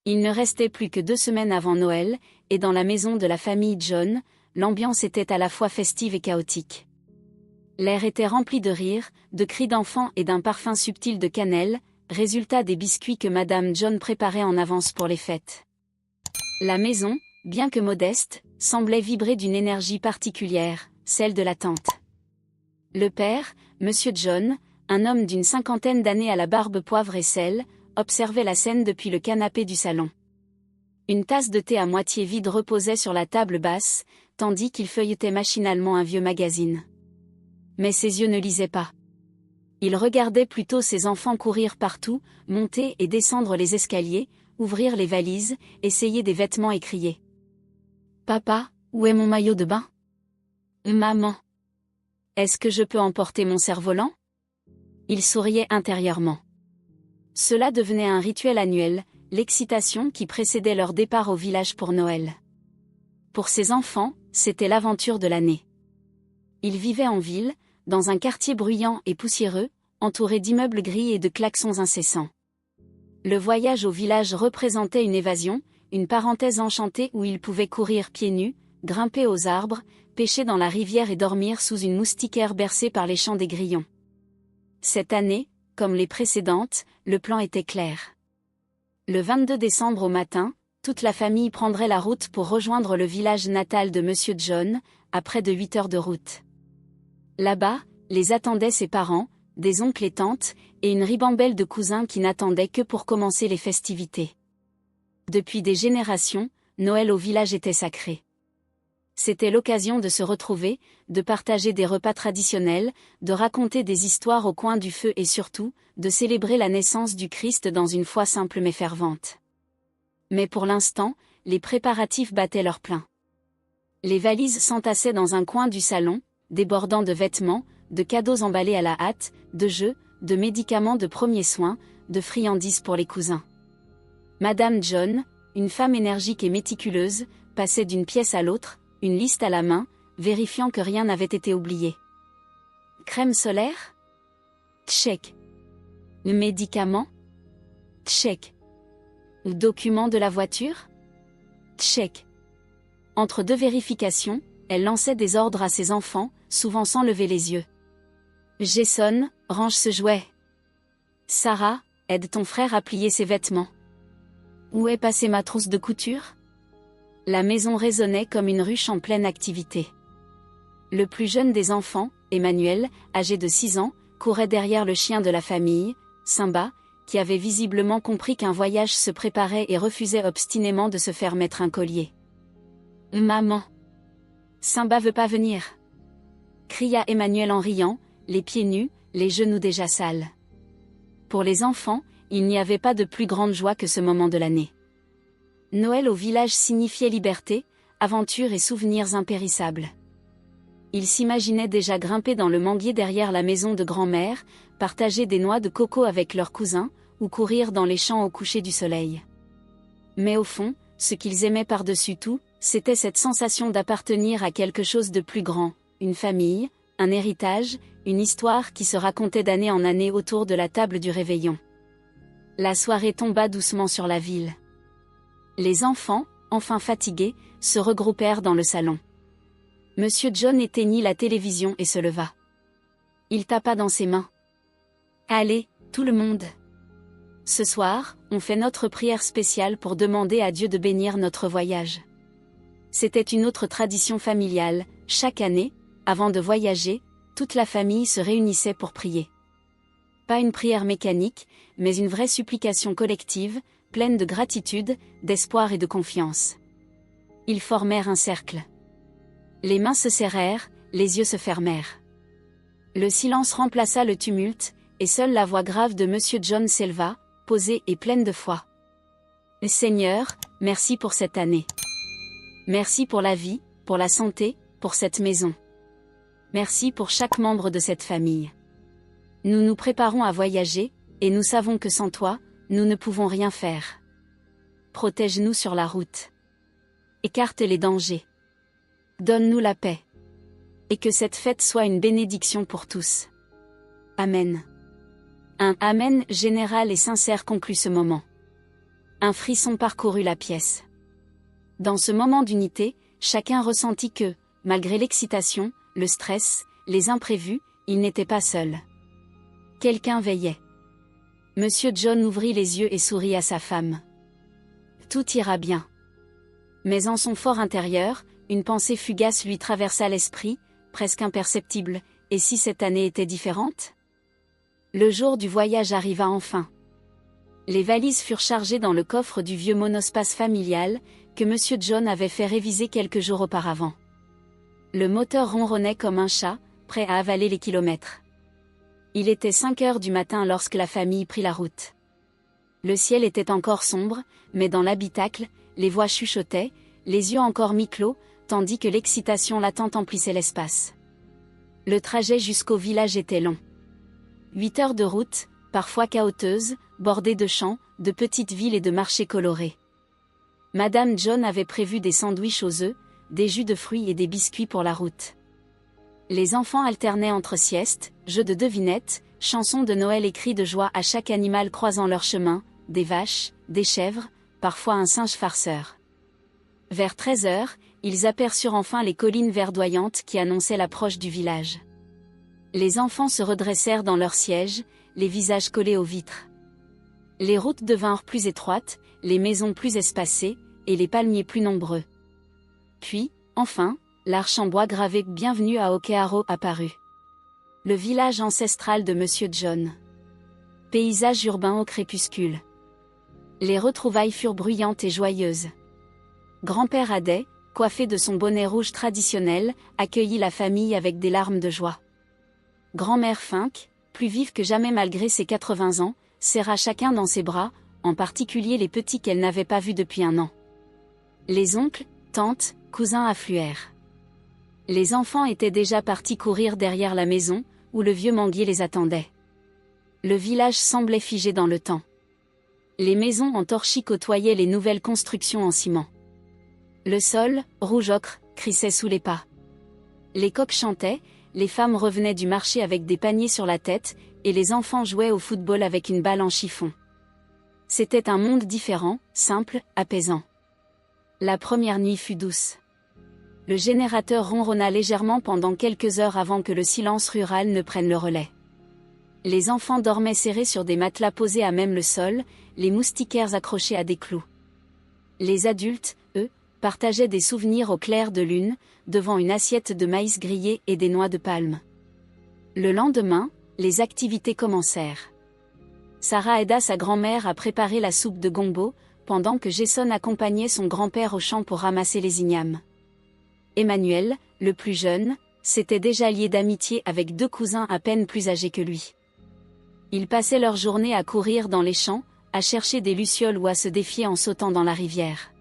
Il ne restait plus que 2 semaines avant Noël, et dans la maison de la famille John, l'ambiance était à la fois festive et chaotique. L'air était rempli de rires, de cris d'enfants et d'un parfum subtil de cannelle, résultat des biscuits que Madame John préparait en avance pour les fêtes. La maison, bien que modeste, semblait vibrer d'une énergie particulière, celle de la tante. Le père, Monsieur John, un homme d'une 50aine d'années à la barbe poivre et sel, observait la scène depuis le canapé du salon. Une tasse de thé à moitié vide reposait sur la table basse, tandis qu'il feuilletait machinalement un vieux magazine. Mais ses yeux ne lisaient pas. Il regardait plutôt ses enfants courir partout, monter et descendre les escaliers, ouvrir les valises, essayer des vêtements et crier. « Papa, où est mon maillot de bain ? Maman. Est-ce que je peux emporter mon cerf-volant ? » Il souriait intérieurement. Cela devenait un rituel annuel, l'excitation qui précédait leur départ au village pour Noël. Pour ses enfants, c'était l'aventure de l'année. Ils vivaient en ville, dans un quartier bruyant et poussiéreux, entouré d'immeubles gris et de klaxons incessants. Le voyage au village représentait une évasion, une parenthèse enchantée où ils pouvaient courir pieds nus, grimper aux arbres, pêcher dans la rivière et dormir sous une moustiquaire bercée par les chants des grillons. Cette année, comme les précédentes, le plan était clair. Le 22 décembre au matin, toute la famille prendrait la route pour rejoindre le village natal de Monsieur John, à près de 8 heures de route. Là-bas, les attendaient ses parents, des oncles et tantes, et une ribambelle de cousins qui n'attendaient que pour commencer les festivités. Depuis des générations, Noël au village était sacré. C'était l'occasion de se retrouver, de partager des repas traditionnels, de raconter des histoires au coin du feu et surtout, de célébrer la naissance du Christ dans une foi simple mais fervente. Mais pour l'instant, les préparatifs battaient leur plein. Les valises s'entassaient dans un coin du salon, débordant de vêtements, de cadeaux emballés à la hâte, de jeux, de médicaments de premiers soins, de friandises pour les cousins. Madame John, une femme énergique et méticuleuse, passait d'une pièce à l'autre, une liste à la main, vérifiant que rien n'avait été oublié. Crème solaire ? Check. Médicaments ? Check. Document de la voiture ? Check. Entre deux vérifications, elle lançait des ordres à ses enfants, souvent sans lever les yeux. Jason, range ce jouet. Sarah, aide ton frère à plier ses vêtements. Où est passée ma trousse de couture ? La maison résonnait comme une ruche en pleine activité. Le plus jeune des enfants, Emmanuel, âgé de 6 ans, courait derrière le chien de la famille, Simba, qui avait visiblement compris qu'un voyage se préparait et refusait obstinément de se faire mettre un collier. « Maman. Simba veut pas venir !» cria Emmanuel en riant, les pieds nus, les genoux déjà sales. Pour les enfants, il n'y avait pas de plus grande joie que ce moment de l'année. Noël au village signifiait liberté, aventure et souvenirs impérissables. Ils s'imaginaient déjà grimper dans le manguier derrière la maison de grand-mère, partager des noix de coco avec leurs cousins, ou courir dans les champs au coucher du soleil. Mais au fond, ce qu'ils aimaient par-dessus tout, c'était cette sensation d'appartenir à quelque chose de plus grand, une famille, un héritage, une histoire qui se racontait d'année en année autour de la table du réveillon. La soirée tomba doucement sur la ville. Les enfants, enfin fatigués, se regroupèrent dans le salon. Monsieur John éteignit la télévision et se leva. Il tapa dans ses mains. « Allez, tout le monde. Ce soir, on fait notre prière spéciale pour demander à Dieu de bénir notre voyage. » C'était une autre tradition familiale, chaque année, avant de voyager, toute la famille se réunissait pour prier. Pas une prière mécanique, mais une vraie supplication collective, pleine de gratitude, d'espoir et de confiance. Ils formèrent un cercle. Les mains se serrèrent, les yeux se fermèrent. Le silence remplaça le tumulte, et seule la voix grave de Monsieur John s'éleva, posée et pleine de foi. « Seigneur, merci pour cette année. Merci pour la vie, pour la santé, pour cette maison. Merci pour chaque membre de cette famille. Nous nous préparons à voyager, et nous savons que sans toi, nous ne pouvons rien faire. Protège-nous sur la route. Écarte les dangers. Donne-nous la paix. Et que cette fête soit une bénédiction pour tous. Amen. » Un Amen général et sincère conclut ce moment. Un frisson parcourut la pièce. Dans ce moment d'unité, chacun ressentit que, malgré l'excitation, le stress, les imprévus, il n'était pas seul. Quelqu'un veillait. Monsieur John ouvrit les yeux et sourit à sa femme. Tout ira bien. Mais en son fort intérieur, une pensée fugace lui traversa l'esprit, presque imperceptible, et si cette année était différente? Le jour du voyage arriva enfin. Les valises furent chargées dans le coffre du vieux monospace familial, que Monsieur John avait fait réviser quelques jours auparavant. Le moteur ronronnait comme un chat, prêt à avaler les kilomètres. Il était 5 heures du matin lorsque la famille prit la route. Le ciel était encore sombre, mais dans l'habitacle, les voix chuchotaient, les yeux encore mi-clos, tandis que l'excitation latente emplissait l'espace. Le trajet jusqu'au village était long. 8 heures de route, parfois chaoteuse, bordée de champs, de petites villes et de marchés colorés. Madame John avait prévu des sandwichs aux œufs, des jus de fruits et des biscuits pour la route. Les enfants alternaient entre siestes, jeux de devinettes, chansons de Noël et cris de joie à chaque animal croisant leur chemin, des vaches, des chèvres, parfois un singe farceur. Vers 13 heures, ils aperçurent enfin les collines verdoyantes qui annonçaient l'approche du village. Les enfants se redressèrent dans leurs sièges, les visages collés aux vitres. Les routes devinrent plus étroites, les maisons plus espacées, et les palmiers plus nombreux. Puis, enfin, l'arche en bois gravé « Bienvenue à Okearo » apparut. Le village ancestral de Monsieur John. Paysage urbain au crépuscule. Les retrouvailles furent bruyantes et joyeuses. Grand-père Adet, coiffé de son bonnet rouge traditionnel, accueillit la famille avec des larmes de joie. Grand-mère Fink, plus vive que jamais malgré ses 80 ans, serra chacun dans ses bras, en particulier les petits qu'elle n'avait pas vus depuis un an. Les oncles, tantes, cousins affluèrent. Les enfants étaient déjà partis courir derrière la maison, où le vieux manguier les attendait. Le village semblait figé dans le temps. Les maisons en torchis côtoyaient les nouvelles constructions en ciment. Le sol, rouge ocre, crissait sous les pas. Les coqs chantaient, les femmes revenaient du marché avec des paniers sur la tête, et les enfants jouaient au football avec une balle en chiffon. C'était un monde différent, simple, apaisant. La première nuit fut douce. Le générateur ronronna légèrement pendant quelques heures avant que le silence rural ne prenne le relais. Les enfants dormaient serrés sur des matelas posés à même le sol, les moustiquaires accrochés à des clous. Les adultes, eux, partageaient des souvenirs au clair de lune, devant une assiette de maïs grillé et des noix de palme. Le lendemain, les activités commencèrent. Sarah aida sa grand-mère à préparer la soupe de gombo, pendant que Jason accompagnait son grand-père au champ pour ramasser les ignames. Emmanuel, le plus jeune, s'était déjà lié d'amitié avec 2 cousins à peine plus âgés que lui. Ils passaient leur journée à courir dans les champs, à chercher des lucioles ou à se défier en sautant dans la rivière.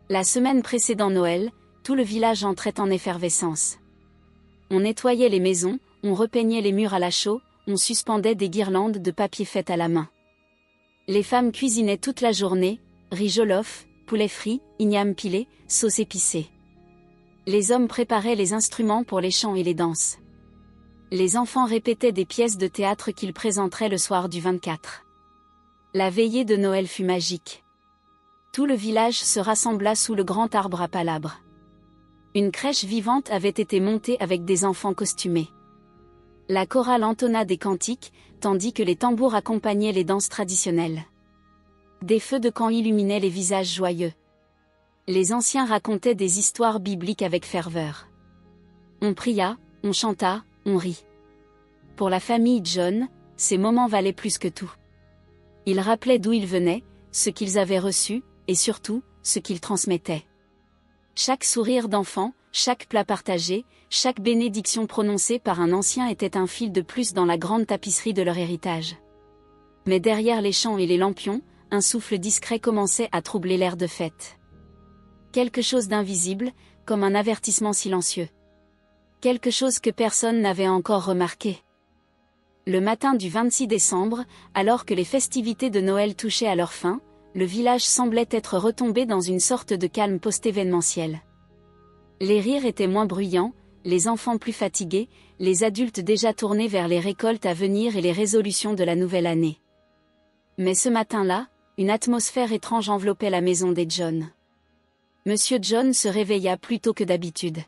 La semaine précédant Noël, tout le village entrait en effervescence. On nettoyait les maisons, on repeignait les murs à la chaux, on suspendait des guirlandes de papier faites à la main. Les femmes cuisinaient toute la journée, riz jollof, poulet frit, ignames pilés, sauce épicée. Les hommes préparaient les instruments pour les chants et les danses. Les enfants répétaient des pièces de théâtre qu'ils présenteraient le soir du 24. La veillée de Noël fut magique. Tout le village se rassembla sous le grand arbre à palabres. Une crèche vivante avait été montée avec des enfants costumés. La chorale entonna des cantiques, tandis que les tambours accompagnaient les danses traditionnelles. Des feux de camp illuminaient les visages joyeux. Les anciens racontaient des histoires bibliques avec ferveur. On pria, on chanta, on rit. Pour la famille John, ces moments valaient plus que tout. Ils rappelaient d'où ils venaient, ce qu'ils avaient reçu, et surtout, ce qu'ils transmettaient. Chaque sourire d'enfant, chaque plat partagé, chaque bénédiction prononcée par un ancien était un fil de plus dans la grande tapisserie de leur héritage. Mais derrière les chants et les lampions, un souffle discret commençait à troubler l'air de fête. Quelque chose d'invisible, comme un avertissement silencieux. Quelque chose que personne n'avait encore remarqué. Le matin du 26 décembre, alors que les festivités de Noël touchaient à leur fin, le village semblait être retombé dans une sorte de calme post-événementiel. Les rires étaient moins bruyants, les enfants plus fatigués, les adultes déjà tournés vers les récoltes à venir et les résolutions de la nouvelle année. Mais ce matin-là, une atmosphère étrange enveloppait la maison des John. Monsieur John se réveilla plus tôt que d'habitude.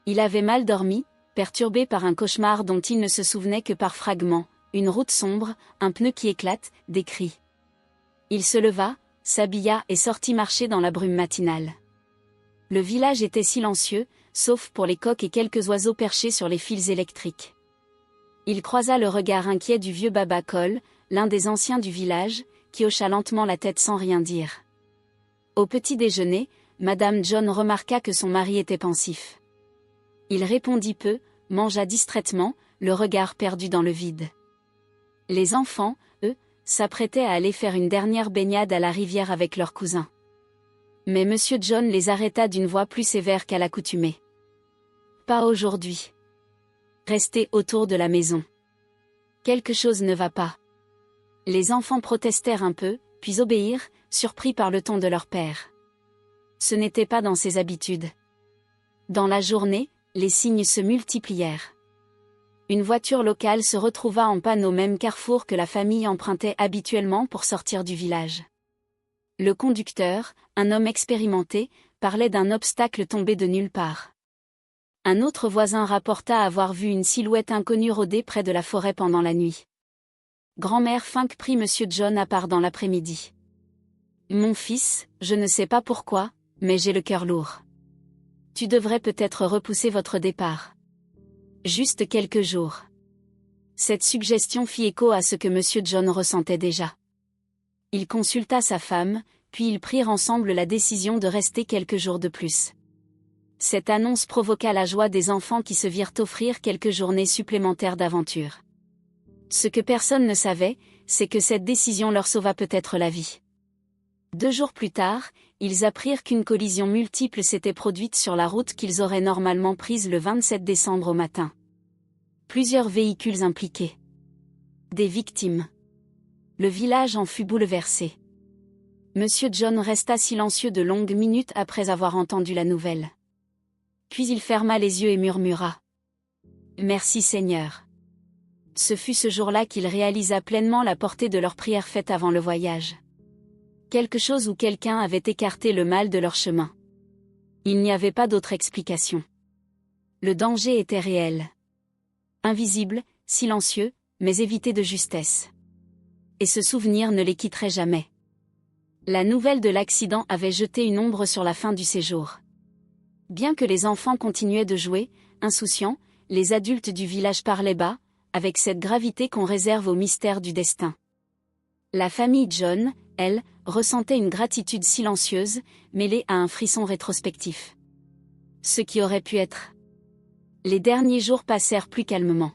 Il avait mal dormi, perturbé par un cauchemar dont il ne se souvenait que par fragments, une route sombre, un pneu qui éclate, des cris. Il se leva, s'habilla et sortit marcher dans la brume matinale. Le village était silencieux, sauf pour les coqs et quelques oiseaux perchés sur les fils électriques. Il croisa le regard inquiet du vieux Baba Cole, l'un des anciens du village, qui hocha lentement la tête sans rien dire. Au petit déjeuner, Madame John remarqua que son mari était pensif. Il répondit peu, mangea distraitement, le regard perdu dans le vide. Les enfants, eux, s'apprêtaient à aller faire une dernière baignade à la rivière avec leurs cousins. Mais Monsieur John les arrêta d'une voix plus sévère qu'à l'accoutumée. « Pas aujourd'hui. Restez autour de la maison. Quelque chose ne va pas. » Les enfants protestèrent un peu, puis obéirent, surpris par le ton de leur père. Ce n'était pas dans ses habitudes. Dans la journée, les signes se multiplièrent. Une voiture locale se retrouva en panne au même carrefour que la famille empruntait habituellement pour sortir du village. Le conducteur, un homme expérimenté, parlait d'un obstacle tombé de nulle part. Un autre voisin rapporta avoir vu une silhouette inconnue rôder près de la forêt pendant la nuit. Grand-mère Fink prit Monsieur John à part dans l'après-midi. « Mon fils, je ne sais pas pourquoi, mais j'ai le cœur lourd. Tu devrais peut-être repousser votre départ. Juste quelques jours. » Cette suggestion fit écho à ce que Monsieur John ressentait déjà. Il consulta sa femme, puis ils prirent ensemble la décision de rester quelques jours de plus. Cette annonce provoqua la joie des enfants qui se virent offrir quelques journées supplémentaires d'aventure. Ce que personne ne savait, c'est que cette décision leur sauva peut-être la vie. 2 jours plus tard, ils apprirent qu'une collision multiple s'était produite sur la route qu'ils auraient normalement prise le 27 décembre au matin. Plusieurs véhicules impliqués. Des victimes. Le village en fut bouleversé. Monsieur John resta silencieux de longues minutes après avoir entendu la nouvelle. Puis il ferma les yeux et murmura. « Merci Seigneur. » Ce fut ce jour-là qu'il réalisa pleinement la portée de leur prière faite avant le voyage. Quelque chose ou quelqu'un avait écarté le mal de leur chemin. Il n'y avait pas d'autre explication. Le danger était réel. Invisible, silencieux, mais évité de justesse. Et ce souvenir ne les quitterait jamais. La nouvelle de l'accident avait jeté une ombre sur la fin du séjour. Bien que les enfants continuaient de jouer, insouciants, les adultes du village parlaient bas, avec cette gravité qu'on réserve au mystère du destin. La famille John, elle, ressentait une gratitude silencieuse, mêlée à un frisson rétrospectif. Ce qui aurait pu être. Les derniers jours passèrent plus calmement.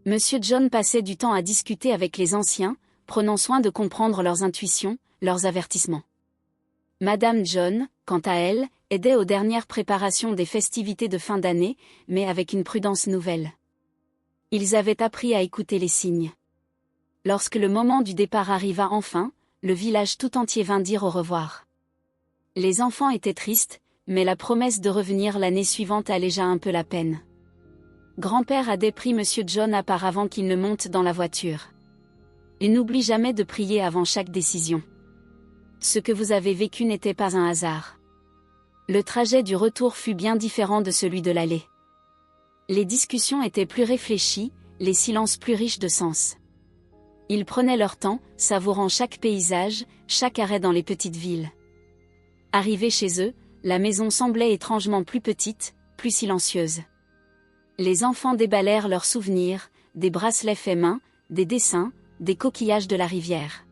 Monsieur John passait du temps à discuter avec les anciens, prenant soin de comprendre leurs intuitions, leurs avertissements. Madame John, quant à elle, aidait aux dernières préparations des festivités de fin d'année, mais avec une prudence nouvelle. Ils avaient appris à écouter les signes. Lorsque le moment du départ arriva enfin, le village tout entier vint dire au revoir. Les enfants étaient tristes, mais la promesse de revenir l'année suivante allégea un peu la peine. Grand-père a dépris Monsieur John à part avant qu'il ne monte dans la voiture. Et n'oublie jamais de prier avant chaque décision. Ce que vous avez vécu n'était pas un hasard. Le trajet du retour fut bien différent de celui de l'aller. Les discussions étaient plus réfléchies, les silences plus riches de sens. Ils prenaient leur temps, savourant chaque paysage, chaque arrêt dans les petites villes. Arrivés chez eux, la maison semblait étrangement plus petite, plus silencieuse. Les enfants déballèrent leurs souvenirs, des bracelets faits main, des dessins, des coquillages de la rivière.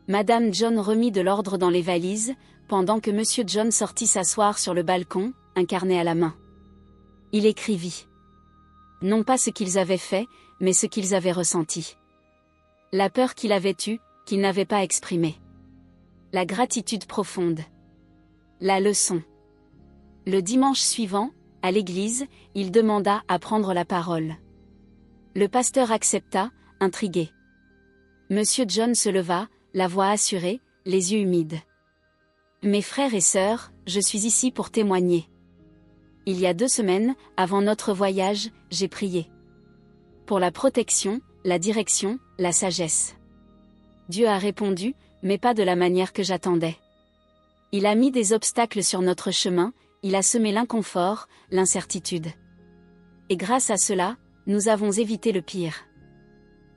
Madame John remit de l'ordre dans les valises, pendant que Monsieur John sortit s'asseoir sur le balcon, un carnet à la main. Il écrivit. Non pas ce qu'ils avaient fait, mais ce qu'ils avaient ressenti. La peur qu'il avait eue, qu'il n'avait pas exprimée. La gratitude profonde. La leçon. Le dimanche suivant, à l'église, il demanda à prendre la parole. Le pasteur accepta, intrigué. Monsieur John se leva, la voix assurée, les yeux humides. Mes frères et sœurs, je suis ici pour témoigner. Il y a 2 semaines, avant notre voyage, j'ai prié. Pour la protection, la direction, la sagesse. Dieu a répondu, mais pas de la manière que j'attendais. Il a mis des obstacles sur notre chemin, il a semé l'inconfort, l'incertitude. Et grâce à cela, nous avons évité le pire.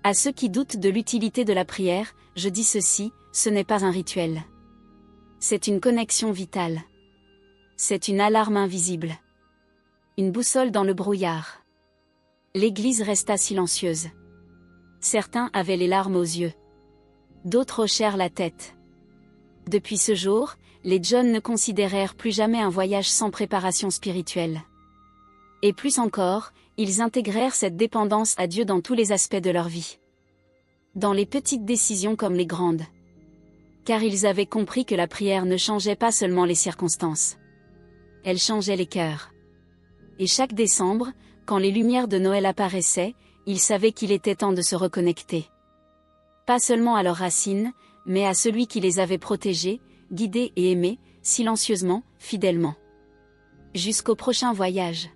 À ceux qui doutent de l'utilité de la prière, je dis ceci, ce n'est pas un rituel. C'est une connexion vitale. C'est une alarme invisible. Une boussole dans le brouillard. L'église resta silencieuse. Certains avaient les larmes aux yeux. D'autres hochèrent la tête. Depuis ce jour, les John ne considérèrent plus jamais un voyage sans préparation spirituelle. Et plus encore, ils intégrèrent cette dépendance à Dieu dans tous les aspects de leur vie. Dans les petites décisions comme les grandes. Car ils avaient compris que la prière ne changeait pas seulement les circonstances. Elle changeait les cœurs. Et chaque décembre, quand les lumières de Noël apparaissaient, ils savaient qu'il était temps de se reconnecter. Pas seulement à leurs racines, mais à celui qui les avait protégés, guidés et aimés, silencieusement, fidèlement. Jusqu'au prochain voyage.